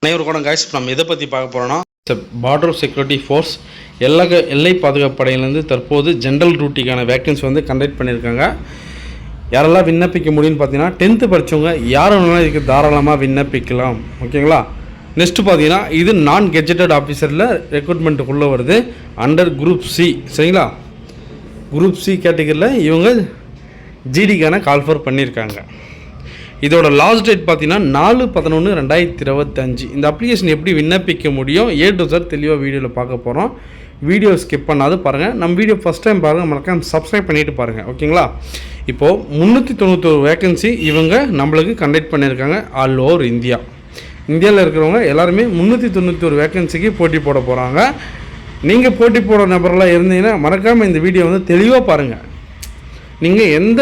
அனைவருக்கும் காய்ஸ் நம்ம எதை பற்றி பார்க்க போகிறோன்னா பார்டர் செக்யூரிட்டி ஃபோர்ஸ் எல்லை பாதுகாப்பு படையிலேருந்து தற்போது ஜென்ரல் டியூட்டிக்கான வேக்கன்சி வந்து கண்டக்ட் பண்ணியிருக்காங்க. யாரெல்லாம் விண்ணப்பிக்க முடியும்னு பார்த்தீங்கன்னா 10th படித்தவங்க யார் வேணாலும் இதுக்கு தாராளமாக விண்ணப்பிக்கலாம். ஓகேங்களா. நெக்ஸ்ட்டு பார்த்தீங்கன்னா இது நான் கெஜெட்டட் ஆஃபீஸரில் ரெக்ரூட்மெண்ட்டுக்குள்ளே வருது அண்டர் குரூப் சி. சரிங்களா. குரூப் சி கேட்டகரியில் இவங்க ஜிடிக்கான கால்ஃபர் பண்ணியிருக்காங்க. இதோட லாஸ்ட் டேட் பார்த்தீங்கன்னா 4/11/2025. இந்த அப்ளிகேஷன் எப்படி விண்ணப்பிக்க முடியும் A to Z தெளிவாக வீடியோவில் பார்க்க போகிறோம். வீடியோ ஸ்கிப் பண்ணாது பாருங்கள். நம்ம வீடியோ ஃபஸ்ட் டைம் பாருங்கள், மறக்காம சப்ஸ்கிரைப் பண்ணிவிட்டு பாருங்கள். ஓகேங்களா. இப்போது 391 வேக்கன்சி இவங்க நம்மளுக்கு கண்டக்ட் பண்ணியிருக்காங்க ஆல் ஓவர் இந்தியா. இந்தியாவில் இருக்கிறவங்க எல்லாருமே 391 வேக்கன்சிக்கு போட்டி போட போகிறாங்க. நீங்கள் போட்டி போட நபரெலாம் இருந்தீங்கன்னா மறக்காமல் இந்த வீடியோ வந்து தெளிவாக பாருங்கள். நீங்கள் எந்த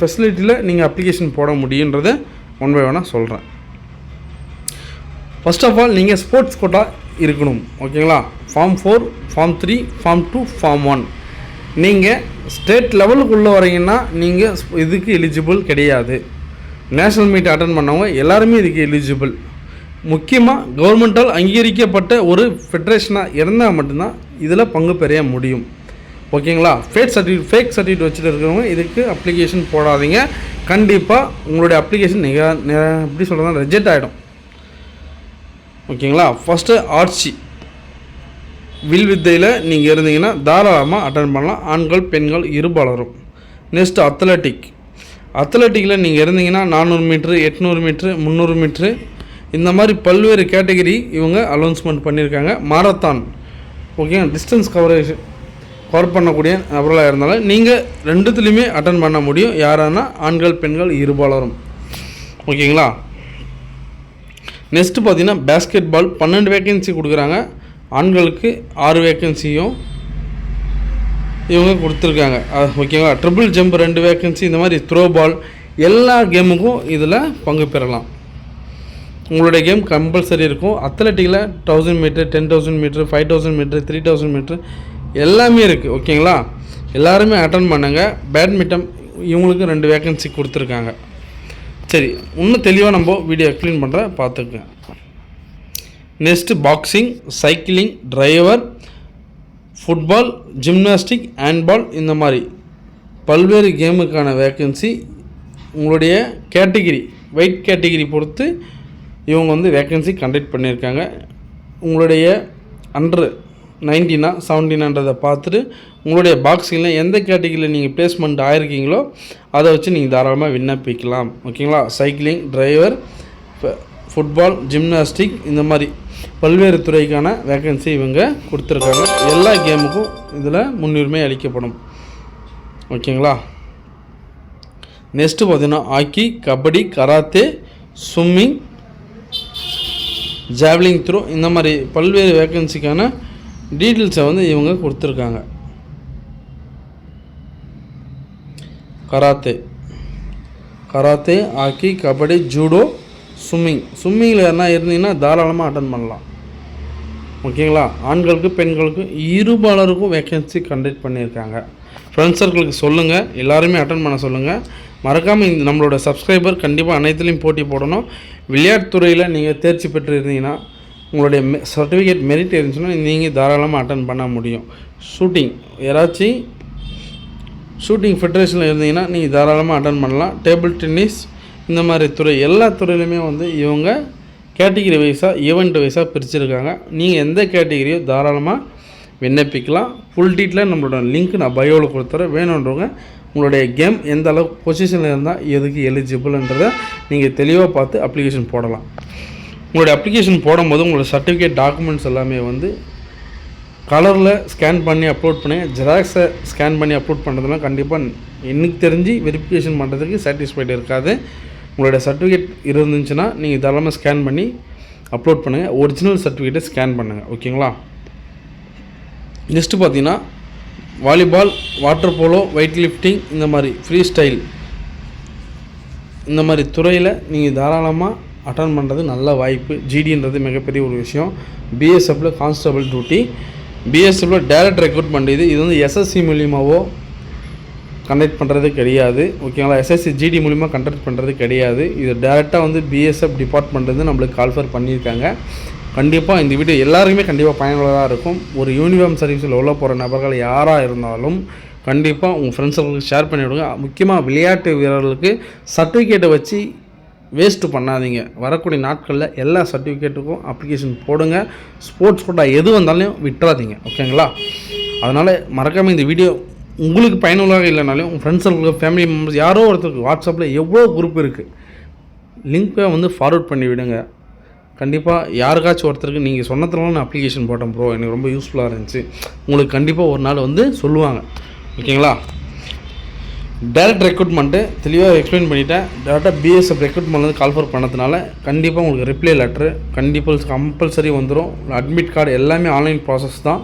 ஃபெசிலிட்டியில் நீங்கள் அப்ளிகேஷன் போட முடியுன்றதை ஒன் பை ஒன்னாக சொல்கிறேன். ஃபர்ஸ்ட் ஆஃப் ஆல் நீங்கள் ஸ்போர்ட்ஸ் கோட்டா இருக்கணும். ஓகேங்களா. Form 4, form 3, form 2, form 1. நீங்கள் ஸ்டேட் லெவலுக்குள்ளே வரீங்கன்னா நீங்கள் இதுக்கு எலிஜிபிள் கிடையாது. நேஷ்னல் மீட் அட்டன் பண்ணவங்க எல்லாருமே இதுக்கு எலிஜிபிள். முக்கியமாக கவர்மெண்ட்டால் அங்கீகரிக்கப்பட்ட ஒரு ஃபெடரேஷனாக இருந்தால் மட்டும்தான் இதில் பங்கு பெற முடியும். ஓகேங்களா. ஃபேக் சர்டிஃபிகேட் வச்சுட்டு இருக்கிறவங்க இதுக்கு அப்ளிகேஷன் போடாதீங்க. கண்டிப்பாக உங்களுடைய அப்ளிகேஷன் எப்படி சொல்கிறதா ரிஜெக்ட் ஆகிடும். ஓகேங்களா. ஃபஸ்ட்டு ஆர்ட்சி வில் வித்தையில் நீங்கள் இருந்தீங்கன்னா தாராளமாக அட்டன் பண்ணலாம். ஆண்கள் பெண்கள் இருபாலரும். நெக்ஸ்ட் அத்லட்டிக்கில் நீங்கள் இருந்தீங்கன்னா 400 மீட்ரு 800 மீட்ரு 300 மீட்ரு இந்த மாதிரி பல்வேறு கேட்டகரி இவங்க அனௌன்ஸ்மெண்ட் பண்ணியிருக்காங்க. மாரத்தான் ஓகே டிஸ்டன்ஸ் கவர் பண்ணக்கூடிய நபர்களாக இருந்தாலும் நீங்கள் ரெண்டுத்துலேயுமே அட்டன் பண்ண முடியும். யாரானா ஆண்கள் பெண்கள் இருபாலரும். ஓகேங்களா. நெக்ஸ்ட்டு பார்த்தீங்கன்னா பேஸ்கெட் பால் 12 வேக்கன்சி கொடுக்குறாங்க. ஆண்களுக்கு 6 வேக்கன்சியும் இவங்க கொடுத்துருக்காங்க. ஓகேங்களா. Triple jump 2 vacancy. இந்த மாதிரி த்ரோ பால் எல்லா கேமுக்கும் இதில் பங்கு பெறலாம். உங்களுடைய கேம் கம்பல்சரி இருக்கும். அத்லட்டிக்கில் 1000 மீட்ரு 10,000 மீட்ரு 5,000 மீட்ரு 3,000 மீட்ரு எல்லாமே இருக்குது. ஓகேங்களா. எல்லாருமே அட்டன் பண்ணுங்கள். பேட்மிண்டன் இவங்களுக்கு 2 வேக்கன்சி கொடுத்துருக்காங்க. சரி, இன்னும் தெளிவாக நம்ம வீடியோ எக்ஸ்பிளைன் பண்ணுறேன், பார்த்துக்குங்க. Next boxing, cycling, driver, football, gymnastic, handball இந்த மாதிரி பல்வேறு கேமுக்கான வேக்கன்சி உங்களுடைய கேட்டகிரி வெயிட் கேட்டகிரி பொறுத்து இவங்க வந்து வேக்கன்சி கண்டக்ட் பண்ணியிருக்காங்க. உங்களுடைய அண்டர் 19 17ன்றதை பார்த்துட்டு உங்களுடைய பாக்ஸிங்கில் எந்த கேட்டகிரியில் நீங்கள் பிளேஸ்மெண்ட் ஆகிருக்கீங்களோ அதை வச்சு நீங்கள் தாராளமாக விண்ணப்பிக்கலாம். ஓகேங்களா. சைக்கிளிங், டிரைவர், ஃபுட்பால், ஜிம்னாஸ்டிக் இந்த மாதிரி பல்வேறு துறைக்கான வேக்கன்சி இவங்க கொடுத்துருக்காங்க. எல்லா கேமுக்கும் இதில் முன்னுரிமை அளிக்கப்படும். ஓகேங்களா. நெக்ஸ்ட்டு பார்த்திங்கன்னா hockey, kabaddi, karate, swimming, jawline throw இந்த மாதிரி பல்வேறு வேக்கன்சிக்கான டீட்டெயில்ஸை வந்து இவங்க கொடுத்துருக்காங்க. கராத்தே, ஹாக்கி, கபடி, ஜூடோ, ஸ்விம்மிங்கில் யாருன்னா இருந்தீங்கன்னா தாராளமாக அட்டன் பண்ணலாம். ஓகேங்களா. ஆண்களுக்கு பெண்களுக்கு இருபாலருக்கும் வேக்கன்சி கண்டக்ட் பண்ணியிருக்காங்க. ஃப்ரெண்ட்ஸ் சர்க்கிளுக்கு சொல்லுங்கள், எல்லாருமே அட்டன் பண்ண சொல்லுங்கள். மறக்காமல் இந்த நம்மளோட சப்ஸ்கிரைபர் கண்டிப்பாக அனைத்துலேயும் போட்டி போடணும். விளையாட்டுத்துறையில் நீங்கள் தேர்ச்சி பெற்று இருந்தீங்கன்னா உங்களுடைய சர்டிஃபிகேட் மெரிட் இருந்துச்சுன்னா நீங்கள் தாராளமாக அட்டன் பண்ண முடியும். ஷூட்டிங் யாராச்சும் ஷூட்டிங் ஃபெடரேஷனில் இருந்தீங்கன்னா நீங்கள் தாராளமாக அட்டன் பண்ணலாம். டேபிள் டென்னிஸ் இந்த மாதிரி துறை எல்லா துறையிலுமே வந்து இவங்க கேட்டகிரி வைஸாக ஈவெண்ட் வைஸாக பிரிச்சுருக்காங்க. நீங்கள் எந்த கேட்டகிரியோ தாராளமாக விண்ணப்பிக்கலாம். ஃபுல் டீட்டெயிலாக நம்மளோட லிங்க் நான் பயோவில் கொடுத்துறேன். வேணுன்றவங்க உங்களுடைய கேம் எந்த அளவுக்கு பொசிஷனில் இருந்தால் எதுக்கு எலிஜிபிள்ன்றதை நீங்கள் தெளிவாக பார்த்து அப்ளிகேஷன் போடலாம். உங்களுடைய அப்ளிகேஷன் போடும்போது உங்களோட சர்டிஃபிகேட் டாக்குமெண்ட்ஸ் எல்லாமே வந்து கலரில் ஸ்கேன் பண்ணி அப்லோட் பண்ணி ஜெராக்ஸை ஸ்கேன் பண்ணி அப்லோட் பண்ணுறதுலாம் கண்டிப்பாக எனக்கு தெரிஞ்சு வெரிஃபிகேஷன் பண்ணுறதுக்கு சாட்டிஸ்ஃபைடு இருக்காது. உங்களுடைய சர்டிஃபிகேட் இருந்துச்சுன்னா நீங்கள் தாராளமாக ஸ்கேன் பண்ணி அப்லோட் பண்ணுங்கள். ஒரிஜினல் சர்டிஃபிகேட்டை ஸ்கேன் பண்ணுங்கள். ஓகேங்களா. நெக்ஸ்ட்டு பார்த்தீங்கன்னா volleyball, water polo, weight lifting இந்த மாதிரி ஃப்ரீ ஸ்டைல் இந்த மாதிரி துறையில் நீங்கள் தாராளமாக அட்டன் பண்ணுறது நல்ல வாய்ப்பு. ஜிடின்றது மிகப்பெரிய ஒரு விஷயம். பிஎஸ்எஃப்பில் கான்ஸ்டபிள் டியூட்டி, பிஎஸ்எஃப்பில் டேரக்ட் ரெக்ரூட்மெண்ட். இது வந்து எஸ்எஸ்சி மூலியமாகவோ கண்டக்ட் பண்ணுறது கிடையாது. ஓகேங்களா, எஸ்எஸ்சி ஜிடி மூலிமா கண்டக்ட் பண்ணுறது கிடையாது. இது டேரெக்டாக வந்து பிஎஸ்எஃப் டிபார்ட்மெண்ட்லேருந்து நம்மளுக்கு கால்ஃபர் பண்ணியிருக்காங்க. கண்டிப்பாக இந்த வீடியோ எல்லாருக்குமே கண்டிப்பாக பயனுள்ளதாக இருக்கும். ஒரு யூனிஃபார்ம் சர்வீஸில் உள்ள போகிற நபர்கள் யாராக இருந்தாலும் கண்டிப்பாக உங்கள் ஃப்ரெண்ட்ஸுங்களுக்கு ஷேர் பண்ணிவிடுங்க. முக்கியமாக விளையாட்டு வீரர்களுக்கு சர்டிஃபிகேட்டை வச்சு வேஸ்ட்டு பண்ணாதீங்க. வரக்கூடிய நாட்களில் எல்லா சர்டிஃபிகேட்டுக்கும் அப்ளிகேஷன் போடுங்க. ஸ்போர்ட்ஸ் கோட்டா எது வந்தாலும் விட்டுறாதீங்க. ஓகேங்களா, அதனால் மறக்காமல் இந்த வீடியோ உங்களுக்கு பயனுள்ளதாக இல்லைனாலும் உங்கள் ஃப்ரெண்ட்ஸுங்களுக்கு, ஃபேமிலி மெம்பர்ஸ் யாரோ ஒருத்தருக்கு வாட்ஸ்அப்பில் எவ்வளோ குரூப் இருக்குது, லிங்க்கை வந்து ஃபார்வர்ட் பண்ணி விடுங்க. கண்டிப்பாக யாருக்காச்சும் ஒருத்தருக்கு நீங்கள் சொன்னதுனால நான் அப்ளிகேஷன் போட்டேன் ப்ரோ, எனக்கு ரொம்ப யூஸ்ஃபுல்லாக இருந்துச்சு, உங்களுக்கு கண்டிப்பாக ஒரு நாள் வந்து சொல்லுவாங்க. ஓகேங்களா, டைரக்ட் ரெக்ரூட்மெண்ட்டு தெளிவாக எக்ஸ்பிளைன் பண்ணிவிட்டேன். டேரெக்டாக பிஎஸ்எஃப் ரெக்ரூட்மெண்ட் வந்து கால்ஃபர் பண்ணதுனால கண்டிப்பாக உங்களுக்கு ரிப்ளை லெட்ரு கம்பல்சரி வந்துடும். அட்மிட் கார்டு எல்லாமே ஆன்லைன் ப்ராசஸ் தான்,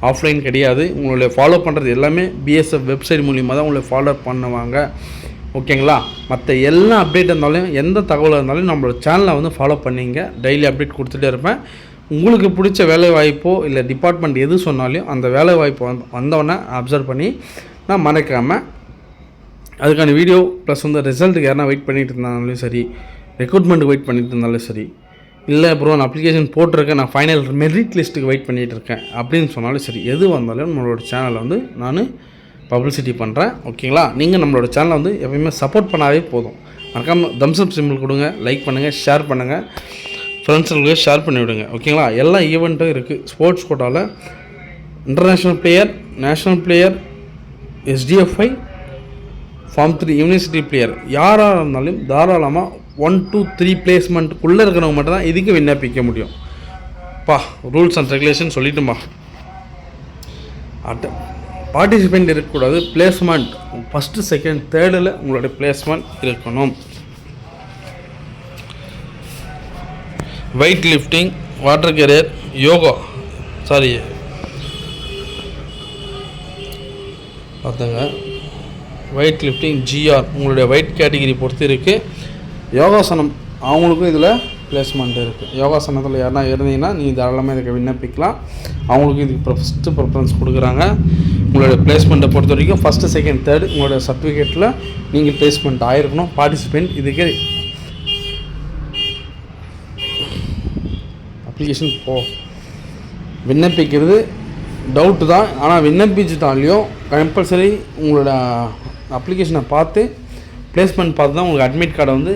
ஆஃப்லைன் கிடையாது. உங்களுடைய ஃபாலோ பண்ணுறது எல்லாமே பிஎஸ்எஃப் வெப்சைட் மூலிமா தான் உங்களை ஃபாலோ பண்ணுவாங்க. ஓகேங்களா, மற்ற எல்லா அப்டேட் இருந்தாலும் எந்த தகவல் இருந்தாலும் நம்மளோட சேனலை வந்து ஃபாலோ பண்ணிங்க. டெய்லி அப்டேட் கொடுத்துட்டே இருப்பேன். உங்களுக்கு பிடிச்ச வேலை வாய்ப்போ இல்லை டிபார்ட்மெண்ட் எது சொன்னாலும் அந்த வேலை வாய்ப்பு வந்தவொடனே அப்சர்வ் பண்ணி நான் மறக்காமல் அதுக்கான வீடியோ ப்ளஸ் வந்து ரிசல்ட்டுக்கு யாரா வெயிட் பண்ணிகிட்டு இருந்தாலும் சரி, ரெக்ரூட்மெண்ட்டுக்கு வெயிட் பண்ணிட்டு இருந்தாலும் சரி, இல்லை ப்ரோ நான் அப்ளிகேஷன் போட்டிருக்கேன், நான் ஃபைனல் மெரிட் லிஸ்ட்டுக்கு வெயிட் பண்ணிகிட்டு இருக்கேன் அப்படின்னு சொன்னாலும் சரி, எது வந்தாலும் நம்மளோட சேனலை வந்து நான் பப்ளிசிட்டி பண்ணுறேன். ஓகேங்களா, நீங்கள் நம்மளோட சேனலை வந்து எப்பயுமே சப்போர்ட் பண்ணாவே போதும். மறக்காமல் தம்ஸ்அப் சிம்பிள் கொடுங்க, லைக் பண்ணுங்கள், ஷேர் பண்ணுங்கள், ஃப்ரெண்ட்ஸுங்களுக்கு ஷேர் பண்ணி விடுங்க. ஓகேங்களா, எல்லா ஈவெண்ட்டும் இருக்குது. ஸ்போர்ட்ஸ் கோட்டாவில் international player, national player, SDFI, form 3 university player யாராக இருந்தாலும் தாராளமாக 1 to 3 பிளேஸ்மெண்ட்டுக்குள்ளே இருக்கிறவங்க மட்டும் தான் இதுக்கு விண்ணப்பிக்க முடியும். ரூல்ஸ் அண்ட் ரெகுலேஷன் சொல்லிட்டுமா, பார்ட்டிசிபெண்ட் இருக்கக்கூடாது. பிளேஸ்மெண்ட் ஃபஸ்ட்டு, செகண்ட், தேர்டில் உங்களுடைய பிளேஸ்மெண்ட் இருக்கணும். Weight lifting, water carrier, yoga, பார்த்துங்க, வெயிட் லிஃப்டிங், GR உங்களுடைய வெயிட் கேட்டகிரி பொறுத்து இருக்குது. யோகாசனம் அவங்களுக்கும் இதில் பிளேஸ்மெண்ட் இருக்குது. யோகாசனத்தில் யாருன்னா இருந்தீங்கன்னா நீங்கள் தாராளமாக இதுக்கு விண்ணப்பிக்கலாம். அவங்களுக்கு இதுக்கு ஃபஸ்ட்டு ப்ரிஃபரன்ஸ் கொடுக்குறாங்க. உங்களுடைய பிளேஸ்மெண்ட்டை பொறுத்த வரைக்கும் ஃபஸ்ட்டு, செகண்ட், தேர்டு உங்களுடைய சர்டிஃபிகேட்டில் நீங்கள் பிளேஸ்மெண்ட் ஆகிருக்கணும். பார்ட்டிசிபெண்ட் இதுக்கு அப்ளிகேஷன் விண்ணப்பிக்கிறது டவுட்டு தான். ஆனால் விண்ணப்பிச்சுட்டாலையும் கம்பல்சரி உங்களோட அப்ளிகேஷனை பார்த்து பிளேஸ்மெண்ட் பார்த்து தான் உங்களுக்கு அட்மிட் கார்டை வந்து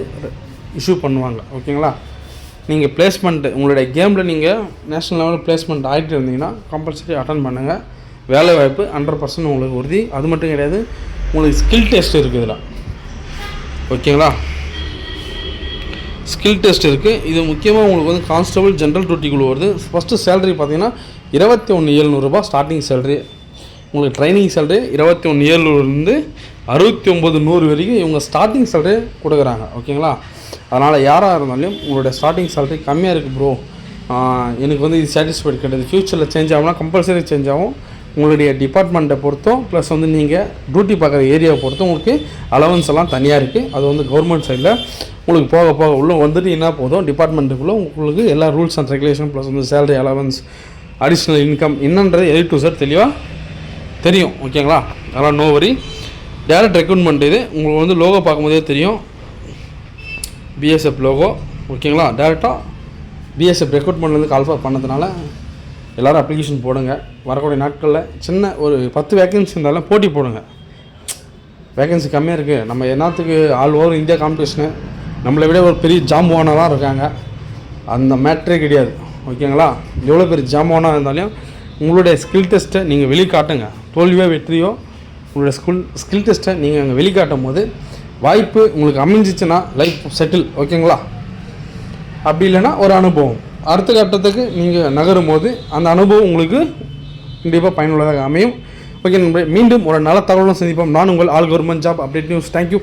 இஷ்யூ பண்ணுவாங்க. ஓகேங்களா, நீங்கள் பிளேஸ்மெண்ட்டு உங்களுடைய கேமில் நீங்கள் நேஷ்னல் லெவலில் பிளேஸ்மெண்ட் ஆகிட்டு இருந்தீங்கன்னா கம்பல்சரி அட்டன் பண்ணுங்கள். வேலை வாய்ப்பு 100% உங்களுக்கு உறுதி. அது மட்டும் கிடையாது, உங்களுக்கு ஸ்கில் டெஸ்ட் இருக்குது இதில். ஓகேங்களா, ஸ்கில் டெஸ்ட் இருக்குது. இது முக்கியமாக உங்களுக்கு வந்து கான்ஸ்டபிள் ஜென்ரல் டியூட்டிக்குள்ளே வருது. ஃபஸ்ட்டு சேலரி பார்த்தீங்கன்னா 21,700 ஸ்டார்டிங் சேலரி. உங்களுக்கு ட்ரைனிங் சேலரி 21,700 69,100 வரைக்கும் இவங்க ஸ்டார்டிங் சேலரி கொடுக்குறாங்க. ஓகேங்களா, அதனால் யாராக இருந்தாலும் உங்களுடைய ஸ்டார்டிங் சேலரி கம்மியாக இருக்குது ப்ரோ, எனக்கு வந்து இது சாட்டிஸ்ஃபைட் கிடையாது, ஃப்யூச்சரில் சேஞ்ச் ஆகும்னா கம்பல்சரி சேஞ்ச் ஆகும். உங்களுடைய டிபார்ட்மெண்ட்டை பொறுத்தும் ப்ளஸ் வந்து நீங்கள் டியூட்டி பார்க்குற ஏரியாவை பொறுத்தும் உங்களுக்கு அலவன்ஸ் எல்லாம் தனியாக இருக்குது. அது வந்து கவர்மெண்ட் சைடில் உங்களுக்கு போக போக உள்ளே வந்துட்டு என்ன போதும் டிபார்ட்மெண்ட்டுக்குள்ளே உங்களுக்கு எல்லா ரூல்ஸ் அண்ட் ரெகுலேஷன் ப்ளஸ் வந்து சேலரி அலவன்ஸ் அடிஷ்னல் இன்கம் என்னன்றது A to Z தெளிவாக தெரியும். ஓகேங்களா, அதெல்லாம் நோ வரி. டேரக்ட் ரெக்ரூட்மெண்ட் இது உங்களுக்கு வந்து லோகோ பார்க்கும்போதே தெரியும், பிஎஸ்எஃப் லோகோ. ஓகேங்களா, டேரெக்டாக பிஎஸ்எஃப் ரெக்ரூட்மெண்ட்லேருந்து கால்ஃபர் பண்ணதுனால எல்லோரும் அப்ளிகேஷன் போடுங்க. வரக்கூடிய நாட்களில் சின்ன ஒரு 10 வேக்கன்சி இருந்தாலும் போட்டி போடுங்க. வேக்கன்சி கம்மியாக இருக்குது, நம்ம என்னத்துக்கு ஆல் ஓவர் இந்தியா காம்படிஷனு, நம்மளை விட ஒரு பெரிய ஜாம்பவானாக இருக்காங்க, அந்த மேட்ரே கிடையாது. ஓகேங்களா, எவ்வளோ பெரிய ஜாம்பவானாக இருந்தாலும் உங்களுடைய ஸ்கில் டெஸ்ட்டை நீங்கள் வெளிக்காட்டுங்க. தோல்வியோ வெற்றியோ உங்களுடைய ஸ்கில் டெஸ்ட்டை நீங்கள் அங்கே வெளிக்காட்டும் போது வாய்ப்பு உங்களுக்கு அமைஞ்சிச்சுன்னா லைஃப் செட்டில். ஓகேங்களா, அப்படி இல்லைன்னா ஒரு அனுபவம் அடுத்த கட்டத்துக்கு நீங்கள் நகரும் போது அந்த அனுபவம் உங்களுக்கு கண்டிப்பாக பயனுள்ளதாக அமையும். ஓகே நண்பர்களே, மீண்டும் ஒரு நல்ல தகவலும் சந்திப்போம். நான் உங்கள் all government job update news. Thank you.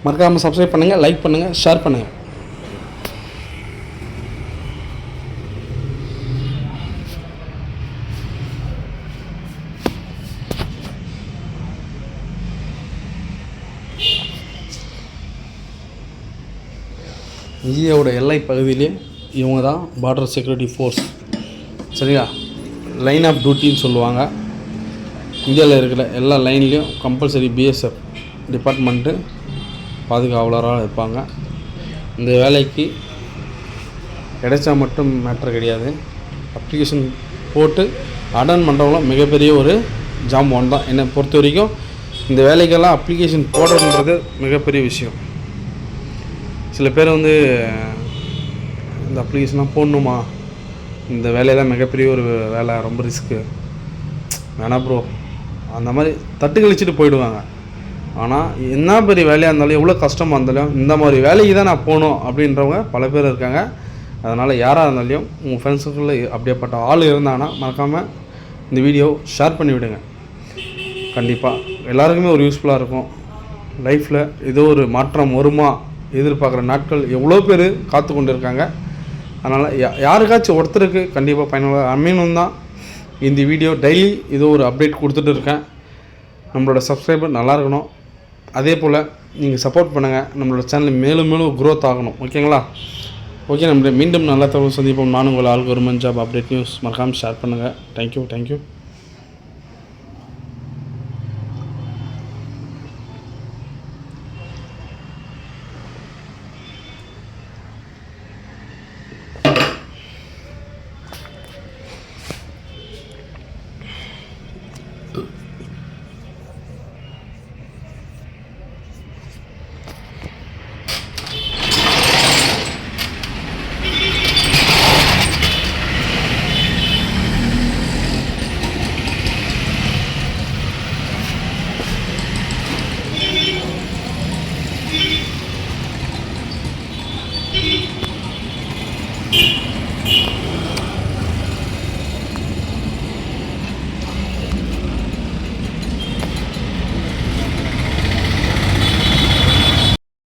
மறக்காமல் சப்ஸ்கிரைப் பண்ணுங்கள், லைக் பண்ணுங்கள், ஷேர் பண்ணுங்கள். இந்தியாவோட எல்லை பகுதியிலே இவங்க தான் பார்டர் செக்யூரிட்டி ஃபோர்ஸ். சரியா, லைன் ஆஃப் டியூட்டின்னு சொல்லுவாங்க. இந்தியாவில் இருக்கிற எல்லா லைன்லேயும் கம்பல்சரி பிஎஸ்எஃப் டிபார்ட்மெண்ட்டு பாதுகாவலராக இருப்பாங்க. இந்த வேலைக்கு கிடைச்சா மட்டும் மேட்ரு கிடையாது, அப்ளிகேஷன் போட்டு அட்டன் பண்ணுறவங்களும் மிகப்பெரிய ஒரு ஜாம்பவான் தான். என்னை பொறுத்த வரைக்கும் இந்த வேலைக்கெல்லாம் அப்ளிகேஷன் போடுறதுன்றது மிகப்பெரிய விஷயம். சில பேர் வந்து இந்த அப்ளிகேஷன்லாம் போடணுமா, இந்த வேலையெல்லாம் மிகப்பெரிய ஒரு வேலை, ரொம்ப ரிஸ்க்கு, வேணாம் ப்ரோ அந்த மாதிரி தட்டு கழிச்சிட்டு போயிடுவாங்க. ஆனால் என்ன பெரிய வேலையாக இருந்தாலும் எவ்வளோ கஷ்டமாக இருந்தாலும் இந்த மாதிரி வேலைக்கு தான் நான் போகணும் அப்படின்றவங்க பல பேர் இருக்காங்க. அதனால் யாராக இருந்தாலும் உங்கள் ஃப்ரெண்ட்ஸுக்குள்ளே அப்படியேப்பட்ட ஆள் இருந்தாங்கன்னா மறக்காமல் இந்த வீடியோ ஷேர் பண்ணி விடுங்க. கண்டிப்பாக எல்லாருக்குமே ஒரு யூஸ்ஃபுல்லாக இருக்கும். லைஃப்பில் ஏதோ ஒரு மாற்றம் வருமா எதிர்பார்க்குற நாட்கள் எவ்வளோ பேர் காத்து கொண்டு இருக்காங்க. அதனால் யாருக்காச்சும் ஒருத்தருக்கு கண்டிப்பாக பயனுள்ள அமையணும் தான் இந்த வீடியோ டெய்லி ஏதோ ஒரு அப்டேட் கொடுத்துட்டு இருக்கேன். நம்மளோட சப்ஸ்கிரைபர் நல்லா இருக்கணும், அதே போல் நீங்கள் சப்போர்ட் பண்ணுங்கள். நம்மளோட சேனல் மேலும் மேலும் க்ரோத் ஆகணும். ஓகேங்களா? ஓகே, நம்ம மீண்டும் நல்ல தகவல் சந்திப்போம். நானும் உங்கள் ஆல்கோரிதம் ஜாப் அப்டேட் நியூஸ் மறக்காமல் ஷேர் பண்ணுங்கள். தேங்க்யூ.